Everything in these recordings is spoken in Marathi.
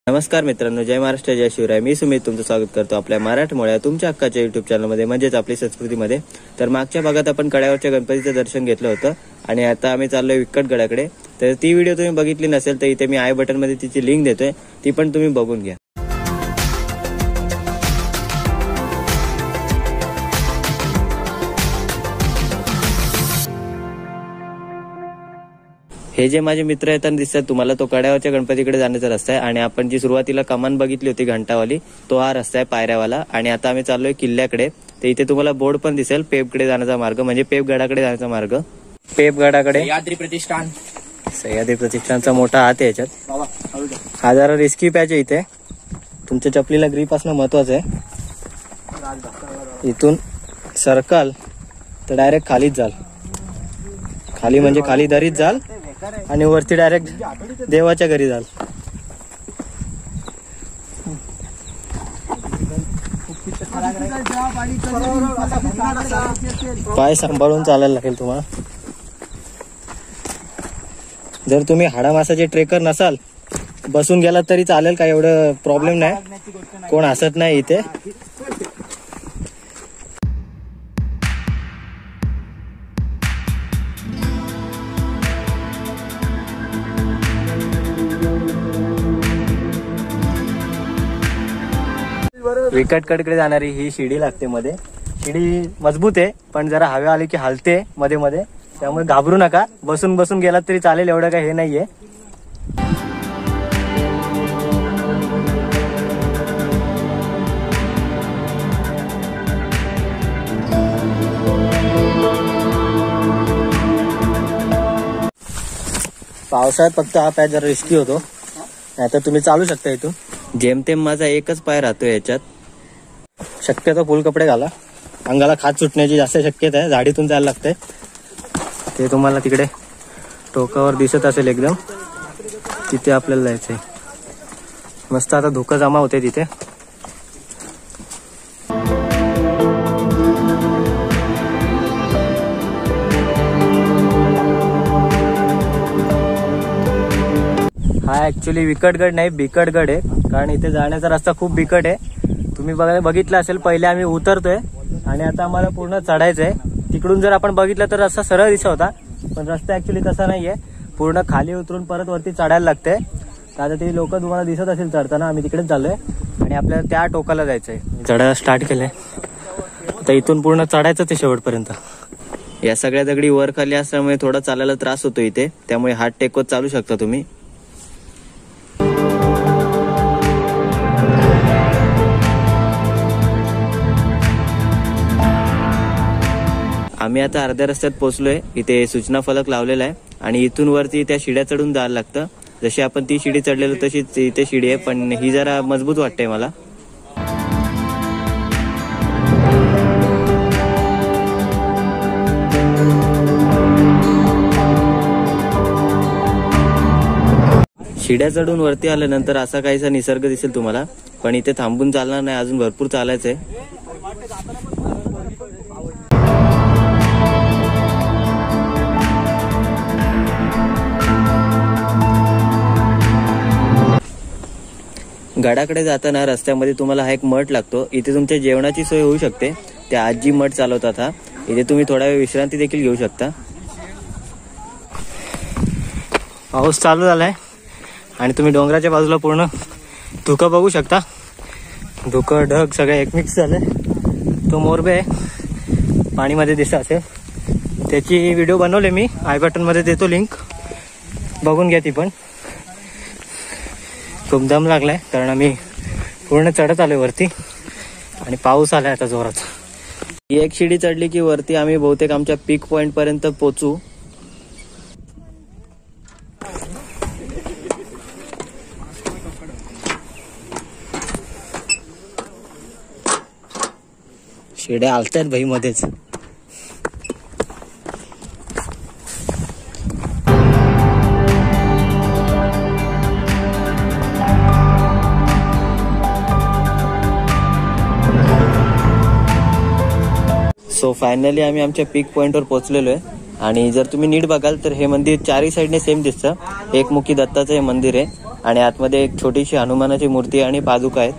नमस्कार मित्रांनो, जय महाराष्ट्र, जय शिवराय. मी सुमित तुमचं स्वागत करतो आपल्या मराठमोळ्या तुमच्या हक्काच्या युट्यूब चॅनलमध्ये, म्हणजेच आपली संस्कृतीमध्ये. तर मागच्या भागात आपण कड्यावरच्या गणपतीचं दर्शन घेतलं होतं आणि आता आम्ही चाललोय विकटगडाकडे. तर ती व्हिडिओ तुम्ही बघितली नसेल तर इथे मी आय बटनमध्ये तिची लिंक देतोय, ती पण तुम्ही बघून घ्या. हे जे माझे मित्र येताना दिसतात तुम्हाला, तो कड्यावरच्या गणपतीकडे जाण्याचा रस्ता आहे. आणि आपण जी सुरुवातीला कमान बघितली होती घंटावाली, तो हा रस्ता आहे पायऱ्यावाला. आणि आता आम्ही चाललोय किल्ल्याकडे. तर इथे तुम्हाला बोर्ड पण दिसेल, पेपकडे जाण्याचा मार्ग, म्हणजे पेपगडाकडे जाण्याचा मार्ग. पेपगडाकडे सह्याद्री प्रतिष्ठानचा मोठा हात आहे याच्यात. हा जरा रिस्की पॅच आहे. इथे तुमच्या चपलीला ग्रीप असणं महत्वाचं आहे. इथून सरकाल तर डायरेक्ट खालीच जाल. खाली म्हणजे खाली दरीत जाल आणि वरती डायरेक्ट देवाच्या घरी जाल. पाय सांभाळून चालायला लागेल तुम्हाला. जर तुम्ही हाडामासाचे ट्रेकर नसाल, बसून गेलात तरी चालेल, काय एवढं प्रॉब्लेम नाही, कोण हसत नाही इथे. विकटगडकडे जाणारी ही शिडी लागते मध्ये. शिडी मजबूत आहे पण जरा हवा आली की हलते मध्ये मध्ये, त्यामुळे घाबरू नका. बसून बसून गेलात तरी चालेल, एवढं काही हे नाहीये. पावसाळ्यात फक्त हा पाय जरा रिस्की होतो, नाहीतर तुम्ही चालू शकता इथून. जेमतेम माझा एकच पाय राहतो याच्यात. शक्यतो फुल कपडे घाला, अंगाला खाज सुटण्याची जास्त शक्यता आहे. झाडीतून जायला लागतंय. ते तुम्हाला तिकडे टोकावर दिसत असेल एकदम, तिथे आपल्याला जायचंय. मस्त आता धुकं जमा होते तिथे. हा ऍक्च्युली विकटगड नाही, बिकटगड आहे. कारण इथे जाण्याचा रस्ता खूप बिकट आहे. तुम्ही बघितलं असेल, पहिले आम्ही उतरतोय आणि आता आम्हाला पूर्ण चढायचंय. तिकडून जर आपण बघितलं तर रस्ता सरळ दिसत होता, पण रस्ता ऍक्च्युली तसा नाहीये. पूर्ण खाली उतरून परत वरती चढायला लागतंय. आता ते लोक तुम्हाला दिसत असेल चढताना. आम्ही तिकडेच चाललोय आणि आपल्याला त्या टोकाला जायचंय. चढायला स्टार्ट केलंय. आता इथून पूर्ण चढायचं ते शेवटपर्यंत. या सगळ्या दगडी वर खाली असल्यामुळे थोडा चालायला त्रास होतो इथे, त्यामुळे हात टेकवत चालू शकता तुम्ही. आम्ही आता अर्ध्या रस्त्यात पोहोचलोय. इथे सूचना फलक लावलेला आहे आणि इथून वरती त्या शिड्या चढून जायला लागतं. जशी आपण ती शिडी चढलेलो तशीच इथे शिडी आहे, पण ही जरा मजबूत वाटते मला. शिड्या चढून वरती आल्यानंतर असा काहीसा निसर्ग दिसेल तुम्हाला, पण इथे थांबून चालणार नाही, अजून भरपूर चालायचंय. गडाकडे जाताना रस्त्यामध्ये तुम्हाला हा एक मठ लागतो. इथे तुमच्या जेवणाची सोय होऊ शकते. त्या आजी मठ चालवतात हा. इथे तुम्ही थोडा वेळ विश्रांती देखील घेऊ शकता. पाऊस चालू झालाय आणि तुम्ही डोंगराच्या बाजूला पूर्ण धुकं बघू शकता. धुकं ढग सगळे एकमिक्स झाले. तो मोरबे आहे, पाणीमध्ये दिसत असेल. त्याची व्हिडिओ बनवले मी, आय बटन मध्ये देतो लिंक, बघून घ्या ती पण. खूप दम लागलाय कारण आम्ही पूर्ण चढत आलोय वरती आणि पाऊस आलाय आता जोरात. ही एक शिडी चढली की वरती आम्ही बहुतेक आमच्या पीक पॉइंट पर्यंत पोहोचू. शिड्या आलतायत भाई मध्येच. सो फायनली आम्ही आमच्या पीक पॉइंटवर पोहोचलेलो आहे. आणि जर तुम्ही नीट बघाल तर हे मंदिर चारही साईडने सेम दिसतं. एकमुखी दत्ताचं हे मंदिर आहे आणि आतमध्ये एक छोटीशी हनुमानाची मूर्ती आणि पादुका आहेत.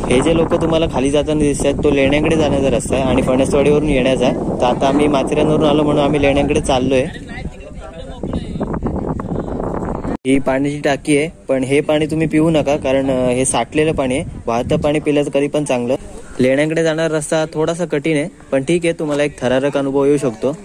हे जे लोक तुम्हाला खाली जाताना दिसतात तो लेण्यांकडे जाण्याचा रस्ता आहे आणि फणसवाडीवरून येण्याचा आहे. तर आता आम्ही माथेरानवरून आलो म्हणून आम्ही लेण्यांकडे चाललोय. ही पाण्याची टाकी आहे, पण हे पाणी तुम्ही पिऊ नका कारण हे साठलेलं पाणी आहे. वाहतं पाणी पिल्याचं कधी पण चांगलं. लेण्यांकडे जाणारा रस्ता थोडासा कठीण आहे, पण ठीक आहे, तुम्हाला एक थरारक अनुभव येऊ शकतो.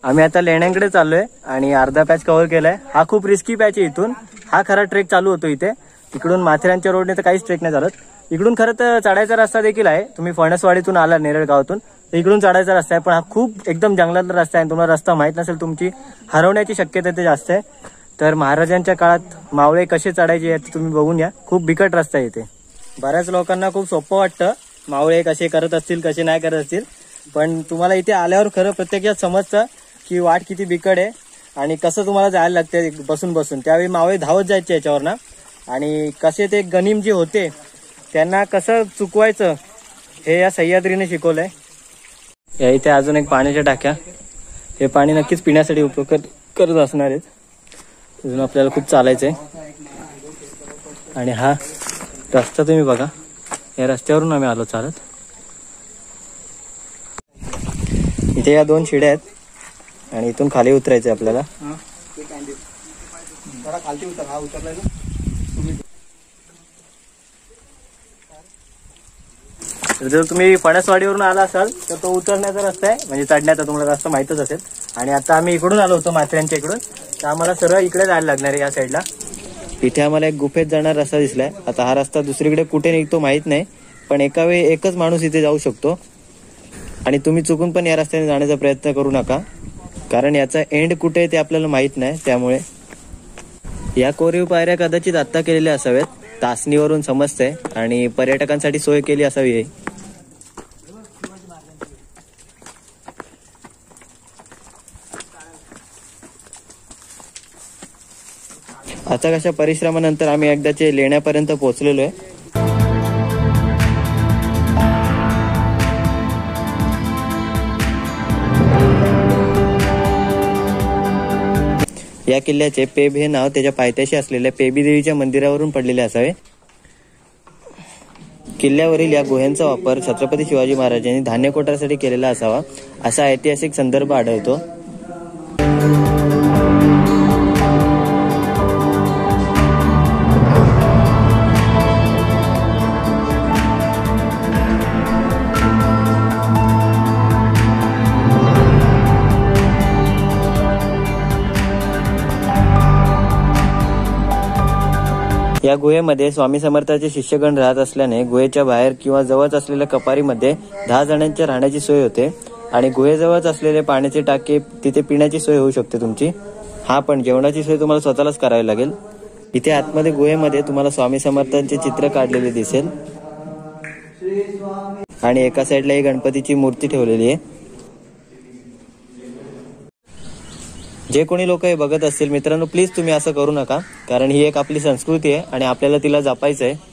आम्ही आता लेण्यांकडे चाललोय आणि अर्धा पॅच कव्हर केलाय. हा खूप रिस्की पॅच आहे. इथून हा खरा ट्रेक चालू होतो. इथे इकडून माथेरानच्या रोडने तर काहीच ट्रेक नाही चालत. इकडून खरं तर चढायचा रस्ता देखील आहे. तुम्ही फणसवाडीतून आला नेरळ गावातून तर इकडून चढायचा रस्ता आहे, पण हा खूप एकदम जंगलातला रस्ता आहे. तुम्हाला रस्ता माहित नसेल तुमची हरवण्याची शक्यता ते जास्त आहे. तर महाराजांच्या काळात मावळे कसे चढायचे यात तुम्ही बघून या. खूप बिकट रस्ता आहे इथे. बऱ्याच लोकांना खूप सोपं वाटतं मावळे कसे करत असतील कसे नाही करत असतील, पण तुम्हाला इथे आल्यावर खरं प्रत्यक्षात समजतं की वाट किती बिकट आहे आणि कसं तुम्हाला जायला लागते बसून बसून. त्यावेळी मावळे धावत जायचे याच्यावर ना, आणि कसे ते गनिम जे होते त्यांना कसं चुकवायचं हे या सह्याद्रीने शिकवलंय. या इथे अजून एक पाण्याच्या टाक्या. हे पाणी नक्कीच पिण्यासाठी उपयोग करत असणार आहेत. अजून आपल्याला खूप चालायचं आहे. आणि हा रस्ता तुम्ही बघा, या रस्त्यावरून आम्ही आलो चालत. इथे या 2 शिड्या आहेत आणि इथून खाली उतरायचं आपल्याला. जर तुम्ही फणसवाडीवरून आला असाल तर तो उतरण्याचा रस्ता आहे, म्हणजे चढण्याचा तुम्हाला रस्ता माहितच असेल. आणि आता आम्ही इकडून आलो होतो माथेरानच्या इकडून, तर आम्हाला सरळ इकडे जायला लागणार आहे या साईडला. इथे आम्हाला एक गुफेत जाणारा रस्ता दिसलाय. आता हा रस्ता दुसरीकडे कुठे निघतो माहित नाही, पण एका वेळी एकच माणूस इथे जाऊ शकतो. आणि तुम्ही चुकून पण या रस्त्याने जाण्याचा प्रयत्न करू नका, कारण याचा एंड कुठे आहे ते आपल्याला माहित नाही. त्यामुळे या कोरीव पायऱ्या कदाचित आत्ता केलेल्या असाव्यात, तासणीवरून समजतंय, आणि पर्यटकांसाठी सोय केली असावी. आता कशा परिश्रमानंतर आम्ही एकदाचे लेण्यापर्यंत पोहोचलेलो आहे. या किल्ल्याचे पेब हे नाव त्याच्या पायथ्याशी असलेल्या पेबी देवीच्या मंदिरावरून पडलेले असावे. किल्ल्यावरील या गुहेंचा वापर छत्रपती शिवाजी महाराजांनी धान्य कोठासाठी केलेला असावा असा ऐतिहासिक संदर्भ आढळतो. या गुहेमध्ये स्वामी समर्थांचे शिष्यगण राहत असल्याने गुहेच्या बाहेर किंवा जवळच असलेल्या कपारीमध्ये 10 जणांच्या राहण्याची सोय होते. आणि गुहेजवळच असलेले पाण्याचे टाके तिथे पिण्याची सोय होऊ शकते तुमची. हा, पण जेवणाची सोय तुम्हाला स्वतःलाच करावी लागेल. इथे आतमध्ये गुहेमध्ये तुम्हाला स्वामी समर्थांचे चित्र काढलेले दिसेल आणि एका साईडला एक गणपतीची मूर्ती ठेवलेली आहे. जे कोणी लोक हे बघत असतील मित्रांनो, प्लीज तुम्ही असं करू नका, कारण ही एक आपली संस्कृती आहे आणि आपल्याला तिला जपायचं आहे.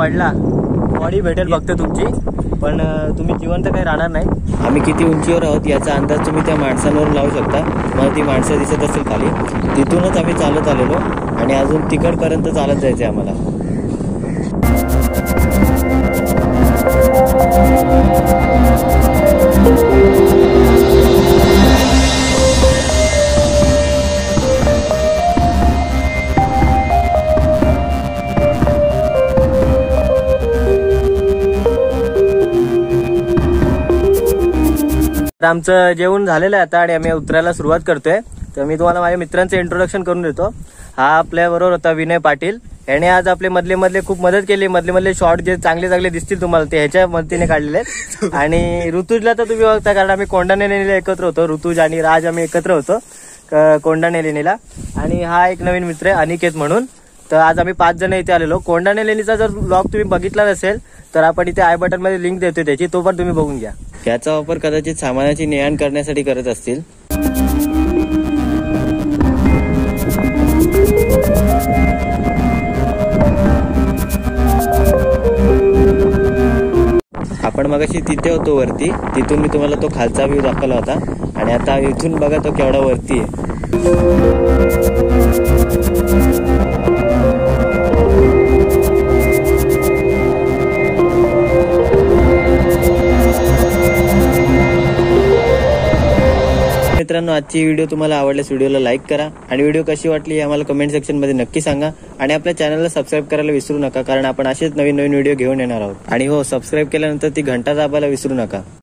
पडला बॉडी भेटेल फक्त तुमची, पण तुम्ही जिवंत काही राहणार नाही. आम्ही किती उंचीवर आहोत याचा अंदाज तुम्ही त्या माणसांवर लावू शकता. मला ती माणसं दिसत असेल खाली, तिथूनच आम्ही चालत आलेलो आणि अजून तिकडपर्यंत चालत जायचंय आम्हाला. आमचं जेवण झालेलं आहे आता आणि आम्ही उतरायला सुरुवात करतोय. तर मी तुम्हाला माझ्या मित्रांचं इंट्रोडक्शन करून देतो. हा आपल्या बरोबर होता विनय पाटील. याने आज आपले मधले खूप मदत केली. मधले शॉर्ट जे चांगले दिसतील तुम्हाला ते ह्याच्या मदतीने काढलेले. आणि ऋतुजला तर तुम्ही बघता, कारण आम्ही कोंडानेलीला एकत्र होतो. ऋतुज आणि राज आम्ही एकत्र होतो कोंडानेलीला. आणि हा एक नवीन मित्र आहे अनिकेत म्हणून. तर आज आम्ही 5 जण इथे आलेलो. कोंडानेलीचा जर ब्लॉग तुम्ही बघितला नसेल तर आपण इथे आय बटन मध्ये लिंक देतोय त्याची, तो पण तुम्ही बघून घ्या. याचा वापर कदाचित सामानाची ने-आण करण्यासाठी करत असतील. आपण मगाशी तिथे होतो वरती, तिथून मी तुम्हाला तो खालचा व्ह्यू दाखवला होता. आणि आता इथून बघा तो केवढा वरती आहे. मित्रांनो, आजची व्हिडिओ तुम्हाला आवडल्यास व्हिडिओला लाईक करा आणि व्हिडिओ कशी वाटली आम्हाला कमेंट सेक्शन मध्ये नक्की सांगा. आणि आपल्या चॅनलला सबस्क्राईब करायला विसरू नका, कारण आपण असेच नवीन व्हिडिओ घेऊन येणार आहोत. आणि हो, सबस्क्राईब केल्यानंतर ती घंटा दाबायला विसरू नका.